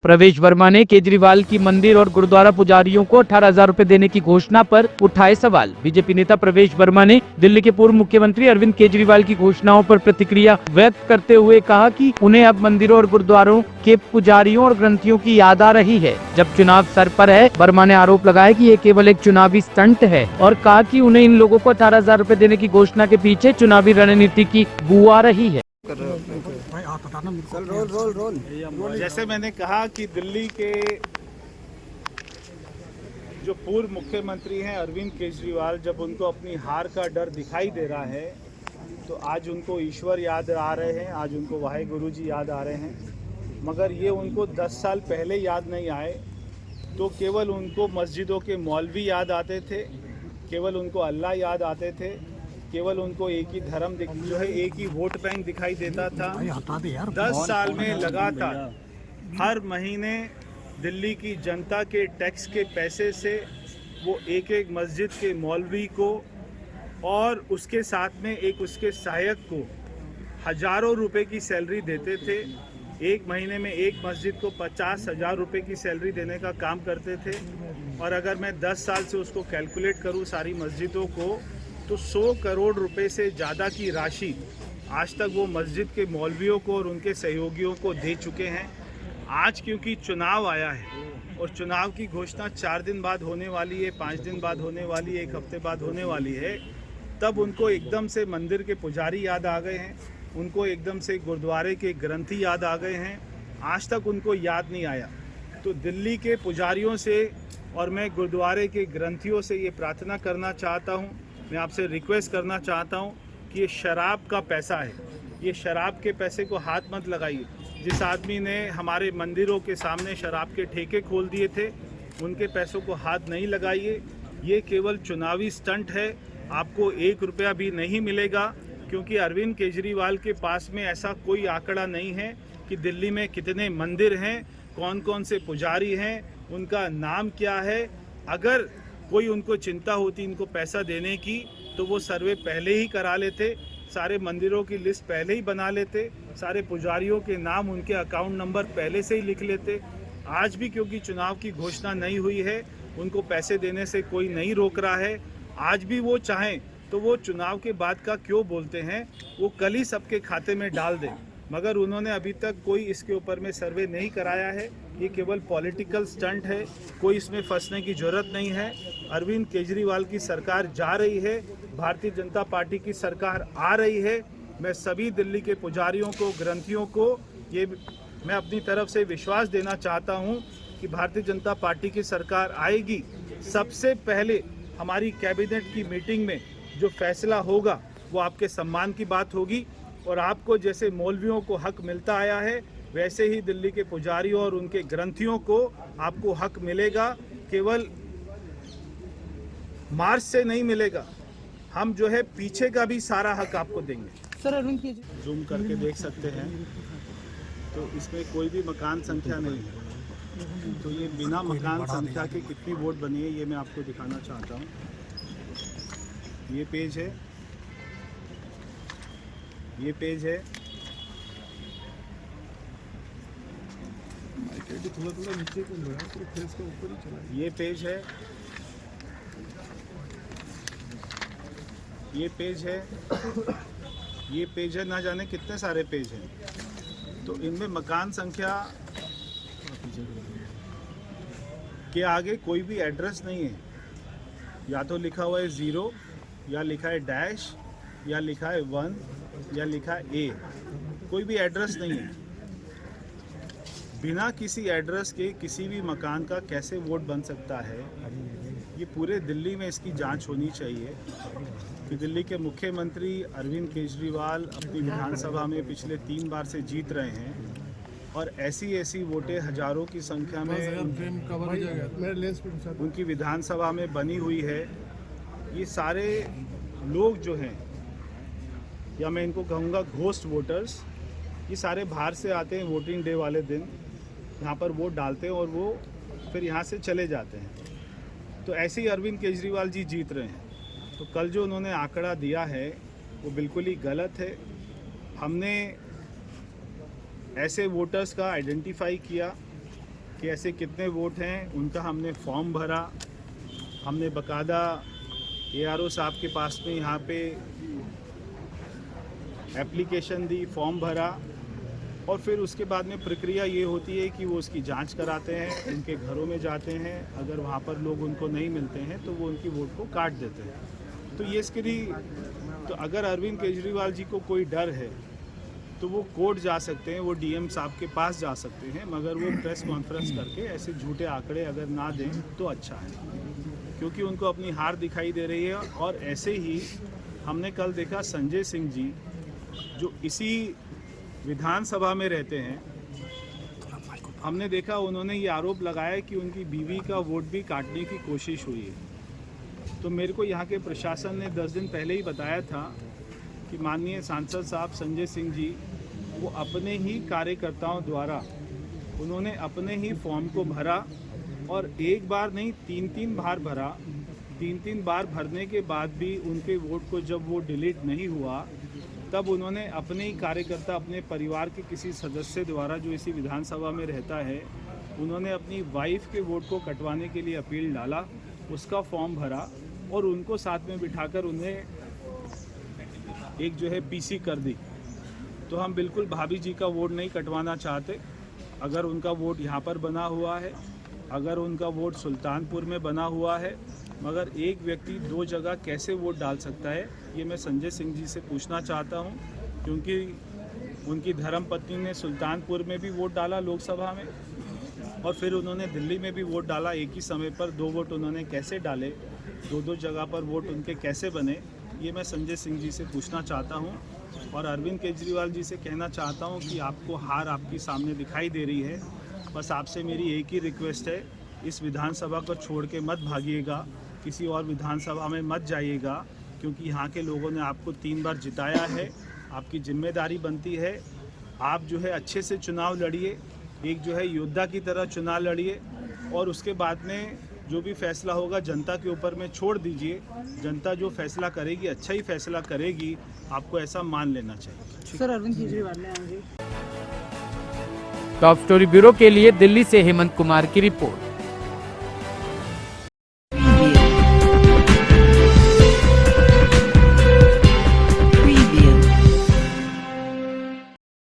प्रवेश वर्मा ने केजरीवाल की मंदिर और गुरुद्वारा पुजारियों को 18,000 रुपए देने की घोषणा पर उठाए सवाल। बीजेपी नेता प्रवेश वर्मा ने दिल्ली के पूर्व मुख्यमंत्री अरविंद केजरीवाल की घोषणाओं पर प्रतिक्रिया व्यक्त करते हुए कहा कि उन्हें अब मंदिरों और गुरुद्वारों के पुजारियों और ग्रंथियों की याद आ रही है जब चुनाव सर पर है। वर्मा ने आरोप लगाया कि ये केवल एक चुनावी स्टंट है और कहा कि उन्हें इन लोगों को 18,000 रुपए देने की घोषणा के पीछे चुनावी रणनीति की बू आ रही है। जैसे मैंने कहा कि दिल्ली के जो पूर्व मुख्यमंत्री हैं अरविंद केजरीवाल, जब उनको अपनी हार का डर दिखाई दे रहा है तो आज उनको ईश्वर याद आ रहे हैं, आज उनको वाहेगुरु जी याद आ रहे हैं। मगर ये उनको 10 साल पहले याद नहीं आए तो केवल उनको मस्जिदों के मौलवी याद आते थे, केवल उनको अल्लाह याद आते थे, केवल उनको एक ही धर्म जो है एक ही वोट बैंक दिखाई देता था। 10 साल में लगातार हर महीने दिल्ली की जनता के टैक्स के पैसे से वो एक एक मस्जिद के मौलवी को और उसके साथ में एक उसके सहायक को हजारों रुपए की सैलरी देते थे। एक महीने में एक मस्जिद को 50,000 रुपए की सैलरी देने का काम करते थे। और अगर मैं 10 साल से उसको कैलकुलेट करूं सारी मस्जिदों को तो 100 करोड़ रुपए से ज़्यादा की राशि आज तक वो मस्जिद के मौलवियों को और उनके सहयोगियों को दे चुके हैं। आज क्योंकि चुनाव आया है और चुनाव की घोषणा 4 दिन बाद होने वाली है, 5 दिन बाद होने वाली है, 1 हफ्ते बाद होने वाली है, तब उनको एकदम से मंदिर के पुजारी याद आ गए हैं, उनको एकदम से गुरुद्वारे के ग्रंथी याद आ गए हैं। आज तक उनको याद नहीं आया। तो दिल्ली के पुजारियों से और मैं गुरुद्वारे के ग्रंथियों से ये प्रार्थना करना चाहता हूँ, मैं आपसे रिक्वेस्ट करना चाहता हूँ कि ये शराब का पैसा है, ये शराब के पैसे को हाथ मत लगाइए। जिस आदमी ने हमारे मंदिरों के सामने शराब के ठेके खोल दिए थे उनके पैसों को हाथ नहीं लगाइए। ये केवल चुनावी स्टंट है, आपको 1 रुपया भी नहीं मिलेगा क्योंकि अरविंद केजरीवाल के पास में ऐसा कोई आंकड़ा नहीं है कि दिल्ली में कितने मंदिर हैं, कौन कौन से पुजारी हैं, उनका नाम क्या है। अगर कोई उनको चिंता होती इनको पैसा देने की तो वो सर्वे पहले ही करा लेते, सारे मंदिरों की लिस्ट पहले ही बना लेते, सारे पुजारियों के नाम उनके अकाउंट नंबर पहले से ही लिख लेते। आज भी क्योंकि चुनाव की घोषणा नहीं हुई है उनको पैसे देने से कोई नहीं रोक रहा है। आज भी वो चाहें तो वो चुनाव के बाद का क्यों बोलते हैं, वो कल ही सबके खाते में डाल दें, मगर उन्होंने अभी तक कोई इसके ऊपर में सर्वे नहीं कराया है। ये केवल पॉलिटिकल स्टंट है, कोई इसमें फंसने की जरूरत नहीं है। अरविंद केजरीवाल की सरकार जा रही है, भारतीय जनता पार्टी की सरकार आ रही है। मैं सभी दिल्ली के पुजारियों को, ग्रंथियों को ये मैं अपनी तरफ से विश्वास देना चाहता हूँ कि भारतीय जनता पार्टी की सरकार आएगी। सबसे पहले हमारी कैबिनेट की मीटिंग में जो फैसला होगा वो आपके सम्मान की बात होगी और आपको जैसे मौलवियों को हक मिलता आया है वैसे ही दिल्ली के पुजारियों और उनके ग्रंथियों को आपको हक मिलेगा। केवल मार्च से नहीं मिलेगा, हम जो है पीछे का भी सारा हक आपको देंगे। सर अरविंद जूम करके देख सकते हैं तो इसमें कोई भी मकान संख्या नहीं है। तो ये बिना मकान संख्या के कितनी वोट बनी है ये मैं आपको दिखाना चाहता हूँ। ये पेज है, ये पेज है, थोड़ा नीचे को ऊपर ही चला। ये पेज है, ये पेज है, ये पेज है, ना जाने कितने सारे पेज हैं। तो इनमें मकान संख्या के आगे कोई भी एड्रेस नहीं है, या तो लिखा हुआ है 0 या लिखा है डैश या लिखा है 1 या लिखा है A, कोई भी एड्रेस नहीं है। बिना किसी एड्रेस के किसी भी मकान का कैसे वोट बन सकता है, ये पूरे दिल्ली में इसकी जांच होनी चाहिए कि दिल्ली के मुख्यमंत्री अरविंद केजरीवाल अपनी विधानसभा में पिछले 3 बार से जीत रहे हैं और ऐसी वोटें हजारों की संख्या में उनकी विधानसभा में बनी हुई है। ये सारे लोग जो हैं, या मैं इनको कहूँगा घोस्ट वोटर्स, ये सारे बाहर से आते हैं वोटिंग डे वाले दिन, यहाँ पर वोट डालते हैं और वो फिर यहाँ से चले जाते हैं। तो ऐसे ही अरविंद केजरीवाल जी जीत रहे हैं। तो कल जो उन्होंने आंकड़ा दिया है वो बिल्कुल ही गलत है। हमने ऐसे वोटर्स का आइडेंटिफाई किया कि ऐसे कितने वोट हैं, उनका हमने फॉर्म भरा। हमने बकायदा ARO साहब के पास में यहाँ पे एप्लीकेशन दी, फॉर्म भरा, और फिर उसके बाद में प्रक्रिया ये होती है कि वो उसकी जांच कराते हैं, उनके घरों में जाते हैं। अगर वहाँ पर लोग उनको नहीं मिलते हैं तो वो उनकी वोट को काट देते हैं। तो ये इसके लिए, तो अगर अरविंद केजरीवाल जी को कोई डर है तो वो कोर्ट जा सकते हैं, वो DM साहब के पास जा सकते हैं, मगर वो प्रेस कॉन्फ्रेंस करके ऐसे झूठे आंकड़े अगर ना दें तो अच्छा है, क्योंकि उनको अपनी हार दिखाई दे रही है। और ऐसे ही हमने कल देखा संजय सिंह जी, जो इसी विधानसभा में रहते हैं, हमने देखा उन्होंने ये आरोप लगाया कि उनकी बीवी का वोट भी काटने की कोशिश हुई है। तो मेरे को यहाँ के प्रशासन ने 10 दिन पहले ही बताया था कि माननीय सांसद साहब संजय सिंह जी, वो अपने ही कार्यकर्ताओं द्वारा उन्होंने अपने ही फॉर्म को भरा, और एक बार नहीं 3-3 बार भरा। 3-3 बार भरने के बाद भी उनके वोट को जब वो डिलीट नहीं हुआ, तब उन्होंने अपने ही कार्यकर्ता, अपने परिवार के किसी सदस्य द्वारा जो इसी विधानसभा में रहता है, उन्होंने अपनी वाइफ के वोट को कटवाने के लिए अपील डाला, उसका फॉर्म भरा, और उनको साथ में बिठाकर उन्हें एक जो है PC कर दी। तो हम बिल्कुल भाभी जी का वोट नहीं कटवाना चाहते। अगर उनका वोट यहाँ पर बना हुआ है, अगर उनका वोट सुल्तानपुर में बना हुआ है, मगर एक व्यक्ति 2 जगह कैसे वोट डाल सकता है, ये मैं संजय सिंह जी से पूछना चाहता हूँ, क्योंकि उनकी धर्मपत्नी ने सुल्तानपुर में भी वोट डाला लोकसभा में, और फिर उन्होंने दिल्ली में भी वोट डाला। एक ही समय पर 2 वोट उन्होंने कैसे डाले, 2-2 जगह पर वोट उनके कैसे बने, ये मैं संजय सिंह जी से पूछना चाहता हूँ। और अरविंद केजरीवाल जी से कहना चाहता हूँ कि आपको हार आपकी सामने दिखाई दे रही है, बस आपसे मेरी एक ही रिक्वेस्ट है, इस विधानसभा को छोड़ के मत भागिएगा, किसी और विधानसभा में मत जाइएगा, क्योंकि यहाँ के लोगों ने आपको 3 बार जिताया है। आपकी जिम्मेदारी बनती है, आप जो है अच्छे से चुनाव लड़िए, एक जो है योद्धा की तरह चुनाव लड़िए, और उसके बाद में जो भी फैसला होगा जनता के ऊपर में छोड़ दीजिए। जनता जो फैसला करेगी, अच्छा ही फैसला करेगी, आपको ऐसा मान लेना चाहिए। सर, अरविंद केजरीवाल ने आगे टॉप स्टोरी ब्यूरो के लिए दिल्ली से हेमंत कुमार की रिपोर्ट।